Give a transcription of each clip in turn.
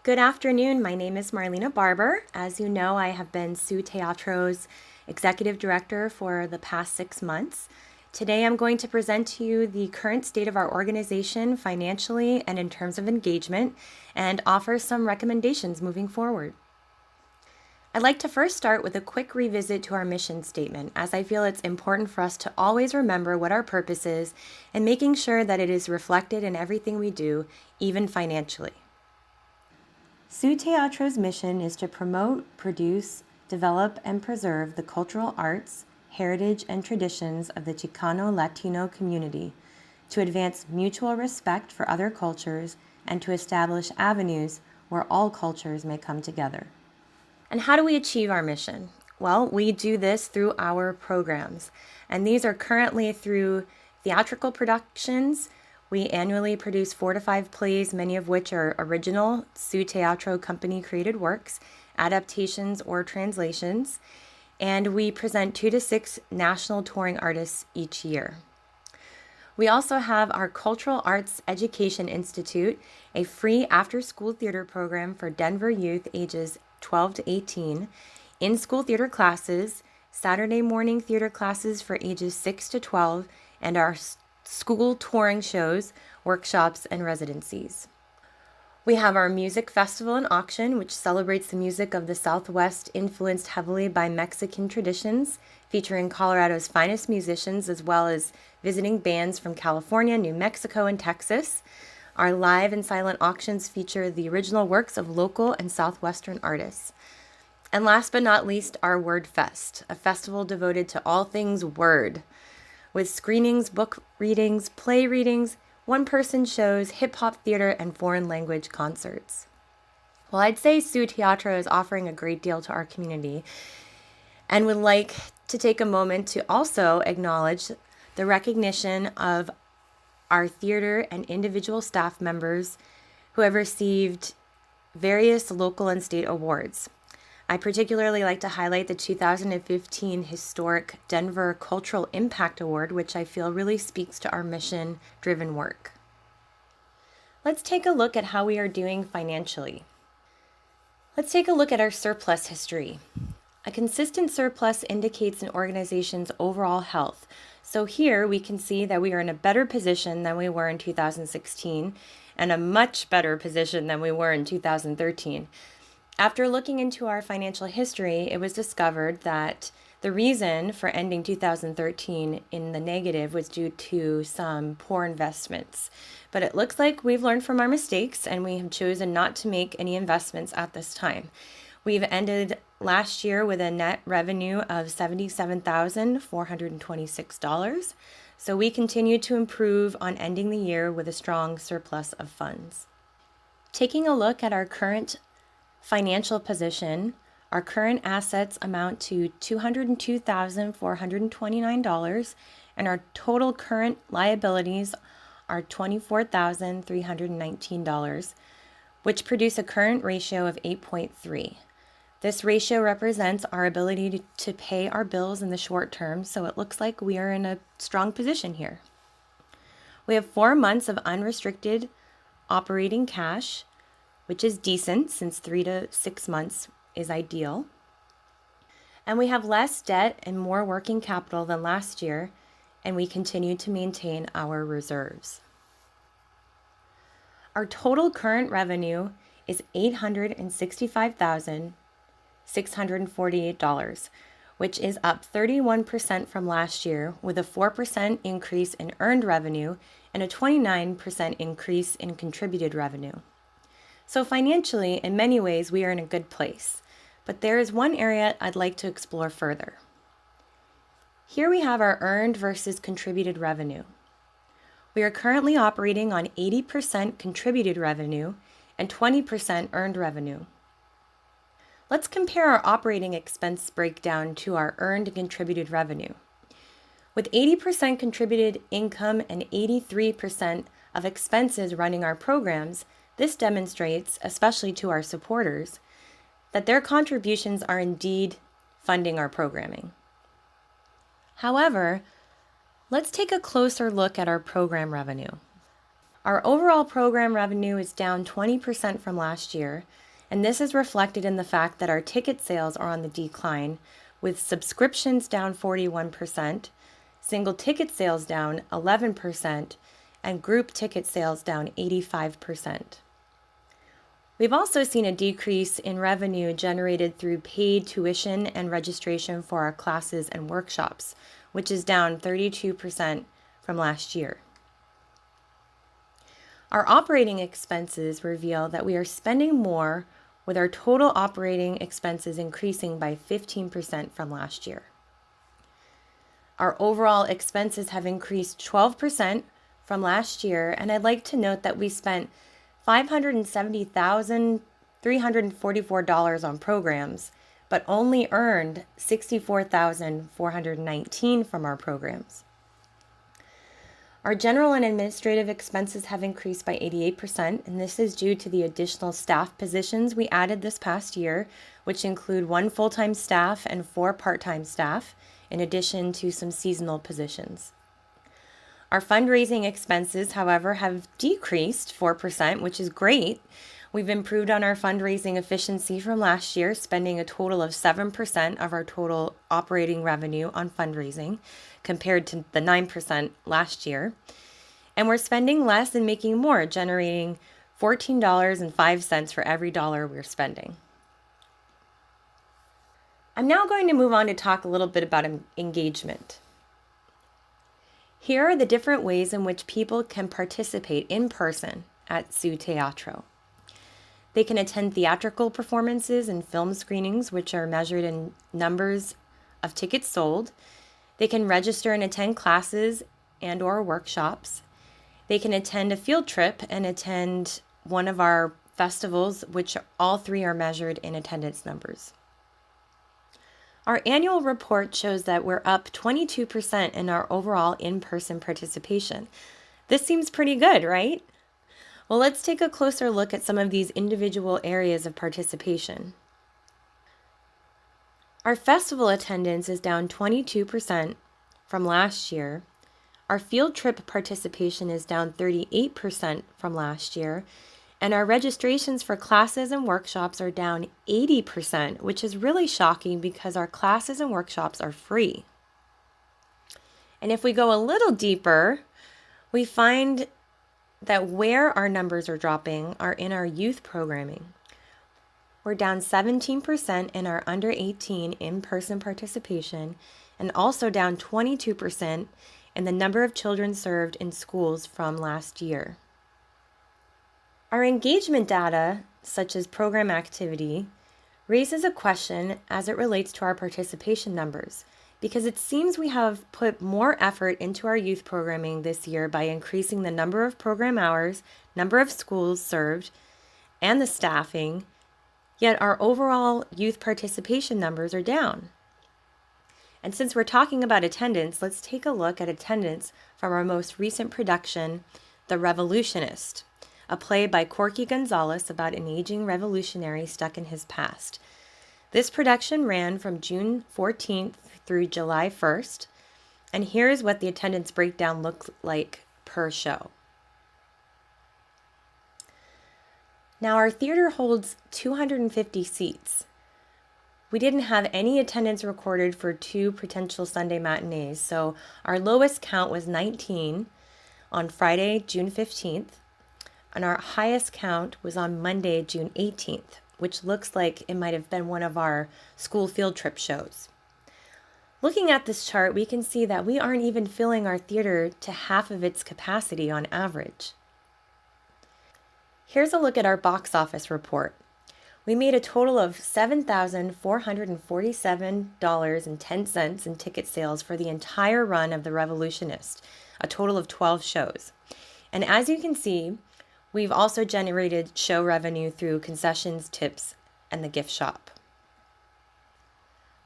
Good afternoon. My name is Marlena Barber. As you know, I have been Sue Teatro's Executive Director for the past 6 months. Today I'm going to present to you the current state of our organization financially and in terms of engagement, and offer some recommendations moving forward. I'd like to first start with a quick revisit to our mission statement, as I feel it's important for us to always remember what our purpose is and making sure that it is reflected in everything we do, even financially. Sue Teatro's mission is to promote, produce, develop, and preserve the cultural arts, heritage, and traditions of the Chicano Latino community, to advance mutual respect for other cultures, and to establish avenues where all cultures may come together. And how do we achieve our mission? Well, we do this through our programs, and these are currently through theatrical productions. We annually produce 4 to 5 plays, many of which are original Sue Teatro Company created works, adaptations, or translations, and we present 2 to 6 national touring artists each year. We also have our Cultural Arts Education Institute, a free after-school theater program for Denver youth ages 12 to 18, in-school theater classes, Saturday morning theater classes for ages 6 to 12, and our school touring shows, workshops, and residencies. We have our music festival and auction, which celebrates the music of the Southwest, influenced heavily by Mexican traditions, featuring Colorado's finest musicians as well as visiting bands from California, New Mexico, and Texas. Our live and silent auctions feature the original works of local and Southwestern artists. And last but not least, our Word Fest, a festival devoted to all things word, with screenings, book readings, play readings, one-person shows, hip-hop theater, and foreign language concerts. Well, I'd say Sue Teatro is offering a great deal to our community, and would like to take a moment to also acknowledge the recognition of our theater and individual staff members who have received various local and state awards. I particularly like to highlight the 2015 historic Denver Cultural Impact Award, which I feel really speaks to our mission-driven work. Let's take a look at how we are doing financially. Let's take a look at our surplus history. A consistent surplus indicates an organization's overall health. So here we can see that we are in a better position than we were in 2016, and a much better position than we were in 2013. After looking into our financial history, it was discovered that the reason for ending 2013 in the negative was due to some poor investments. But it looks like we've learned from our mistakes, and we have chosen not to make any investments at this time. We've ended last year with a net revenue of $77,426, so we continue to improve on ending the year with a strong surplus of funds. Taking a look at our current financial position, our current assets amount to $202,429, and our total current liabilities are $24,319, which produce a current ratio of 8.3. This ratio represents our ability to pay our bills in the short term, so it looks like we are in a strong position here. We have 4 months of unrestricted operating cash, which is decent since 3 to 6 months is ideal. And we have less debt and more working capital than last year, and we continue to maintain our reserves. Our total current revenue is $865,648, which is up 31% from last year, with a 4% increase in earned revenue and a 29% increase in contributed revenue. So financially, in many ways, we are in a good place, but there is one area I'd like to explore further. Here we have our earned versus contributed revenue. We are currently operating on 80% contributed revenue and 20% earned revenue. Let's compare our operating expense breakdown to our earned and contributed revenue. With 80% contributed income and 83% of expenses running our programs, this demonstrates, especially to our supporters, that their contributions are indeed funding our programming. However, let's take a closer look at our program revenue. Our overall program revenue is down 20% from last year, and this is reflected in the fact that our ticket sales are on the decline, with subscriptions down 41%, single ticket sales down 11%, and group ticket sales down 85%. We've also seen a decrease in revenue generated through paid tuition and registration for our classes and workshops, which is down 32% from last year. Our operating expenses reveal that we are spending more, with our total operating expenses increasing by 15% from last year. Our overall expenses have increased 12% from last year, and I'd like to note that we spent $570,344 on programs, but only earned $64,419 from our programs. Our general and administrative expenses have increased by 88%, and this is due to the additional staff positions we added this past year, which include 1 full-time staff and 4 part-time staff, in addition to some seasonal positions. Our fundraising expenses, however, have decreased 4%, which is great. We've improved on our fundraising efficiency from last year, spending a total of 7% of our total operating revenue on fundraising, compared to the 9% last year. And we're spending less and making more, generating $14.05 for every dollar we're spending. I'm now going to move on to talk a little bit about engagement. Here are the different ways in which people can participate in person at SU Teatro. They can attend theatrical performances and film screenings, which are measured in numbers of tickets sold. They can register and attend classes and/or workshops. They can attend a field trip and attend one of our festivals, which all 3 are measured in attendance numbers. Our annual report shows that we're up 22% in our overall in-person participation. This seems pretty good, right? Well, let's take a closer look at some of these individual areas of participation. Our festival attendance is down 22% from last year. Our field trip participation is down 38% from last year. And our registrations for classes and workshops are down 80%, which is really shocking because our classes and workshops are free. And if we go a little deeper, we find that where our numbers are dropping are in our youth programming. We're down 17% in our under 18 in-person participation, and also down 22% in the number of children served in schools from last year. Our engagement data, such as program activity, raises a question as it relates to our participation numbers, because it seems we have put more effort into our youth programming this year by increasing the number of program hours, number of schools served, and the staffing, yet our overall youth participation numbers are down. And since we're talking about attendance, let's take a look at attendance from our most recent production, The Revolutionist, a play by Corky Gonzalez about an aging revolutionary stuck in his past. This production ran from June 14th through July 1st, and here's what the attendance breakdown looked like per show. Now, our theater holds 250 seats. We didn't have any attendance recorded for 2 potential Sunday matinees, so our lowest count was 19 on Friday, June 15th, and our highest count was on Monday, June 18th, which looks like it might have been one of our school field trip shows. Looking at this chart, we can see that we aren't even filling our theater to half of its capacity on average. Here's a look at our box office report. We made a total of $7,447.10 in ticket sales for the entire run of The Revolutionist, a total of 12 shows. And as you can see, we've also generated show revenue through concessions, tips, and the gift shop.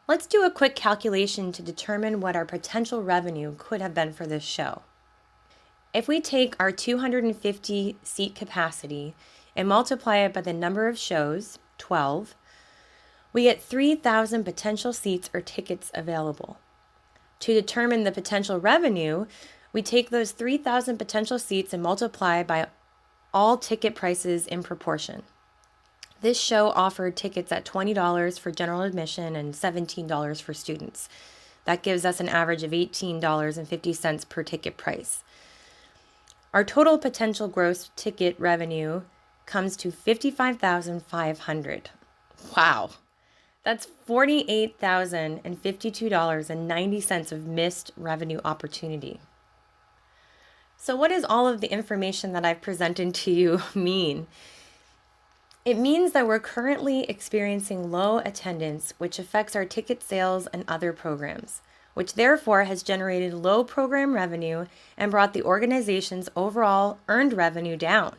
Let's do a quick calculation to determine what our potential revenue could have been for this show. If we take our 250 seat capacity and multiply it by the number of shows, 12, we get 3,000 potential seats or tickets available. To determine the potential revenue, we take those 3,000 potential seats and multiply by all ticket prices in proportion. This show offered tickets at $20 for general admission and $17 for students. That gives us an average of $18.50 per ticket price. Our total potential gross ticket revenue comes to $55,500. Wow. That's $48,052.90 of missed revenue opportunity. So what does all of the information that I've presented to you mean? It means that we're currently experiencing low attendance, which affects our ticket sales and other programs, which therefore has generated low program revenue and brought the organization's overall earned revenue down.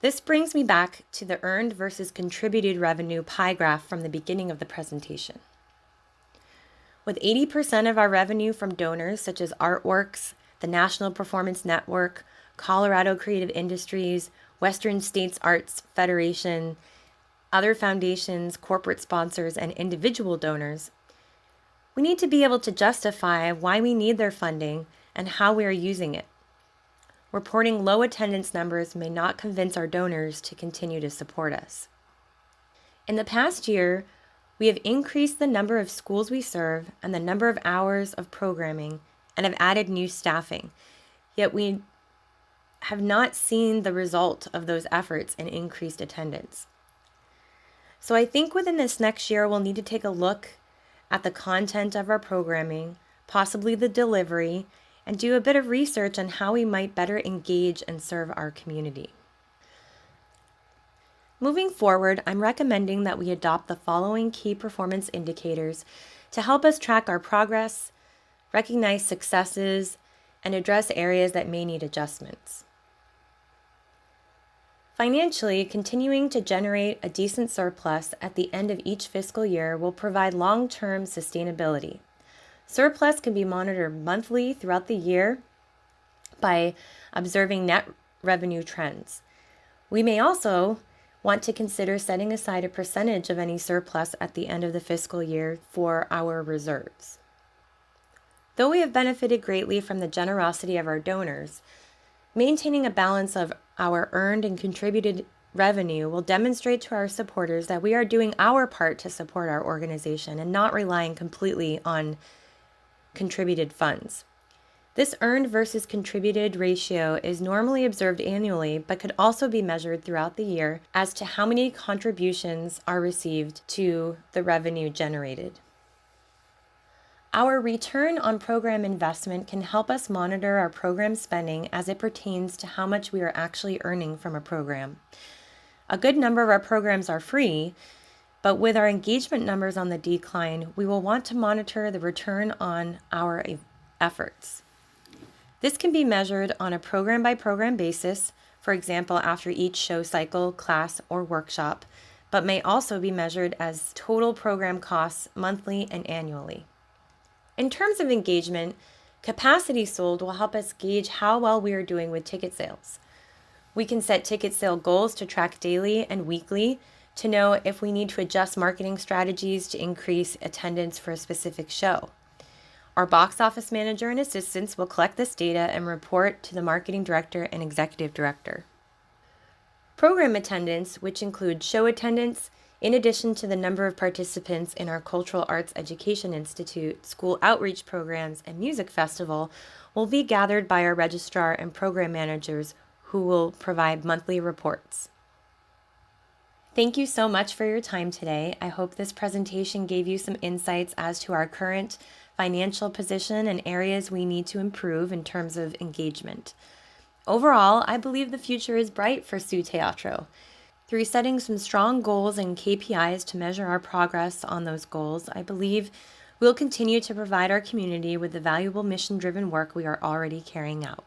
This brings me back to the earned versus contributed revenue pie graph from the beginning of the presentation. With 80% of our revenue from donors such as Artworks, the National Performance Network, Colorado Creative Industries, Western States Arts Federation, other foundations, corporate sponsors, and individual donors, we need to be able to justify why we need their funding and how we are using it. Reporting low attendance numbers may not convince our donors to continue to support us. In the past year, we have increased the number of schools we serve and the number of hours of programming and have added new staffing, yet we have not seen the result of those efforts in increased attendance. So I think within this next year, we'll need to take a look at the content of our programming, possibly the delivery, and do a bit of research on how we might better engage and serve our community. Moving forward, I'm recommending that we adopt the following key performance indicators to help us track our progress, recognize successes, and address areas that may need adjustments. Financially, continuing to generate a decent surplus at the end of each fiscal year will provide long-term sustainability. Surplus can be monitored monthly throughout the year by observing net revenue trends. We may also want to consider setting aside a percentage of any surplus at the end of the fiscal year for our reserves. Though we have benefited greatly from the generosity of our donors, maintaining a balance of our earned and contributed revenue will demonstrate to our supporters that we are doing our part to support our organization and not relying completely on contributed funds. This earned versus contributed ratio is normally observed annually, but could also be measured throughout the year as to how many contributions are received to the revenue generated. Our return on program investment can help us monitor our program spending as it pertains to how much we are actually earning from a program. A good number of our programs are free, but with our engagement numbers on the decline, we will want to monitor the return on our efforts. This can be measured on a program-by-program basis, for example, after each show cycle, class, or workshop, but may also be measured as total program costs monthly and annually. In terms of engagement, capacity sold will help us gauge how well we are doing with ticket sales. We can set ticket sale goals to track daily and weekly to know if we need to adjust marketing strategies to increase attendance for a specific show. Our box office manager and assistants will collect this data and report to the marketing director and executive director. Program attendance, which includes show attendance, in addition to the number of participants in our Cultural Arts Education Institute, school outreach programs, and music festival, will be gathered by our registrar and program managers who will provide monthly reports. Thank you so much for your time today. I hope this presentation gave you some insights as to our current financial position and areas we need to improve in terms of engagement. Overall, I believe the future is bright for Sioux Teatro. Through setting some strong goals and KPIs to measure our progress on those goals, I believe we'll continue to provide our community with the valuable mission-driven work we are already carrying out.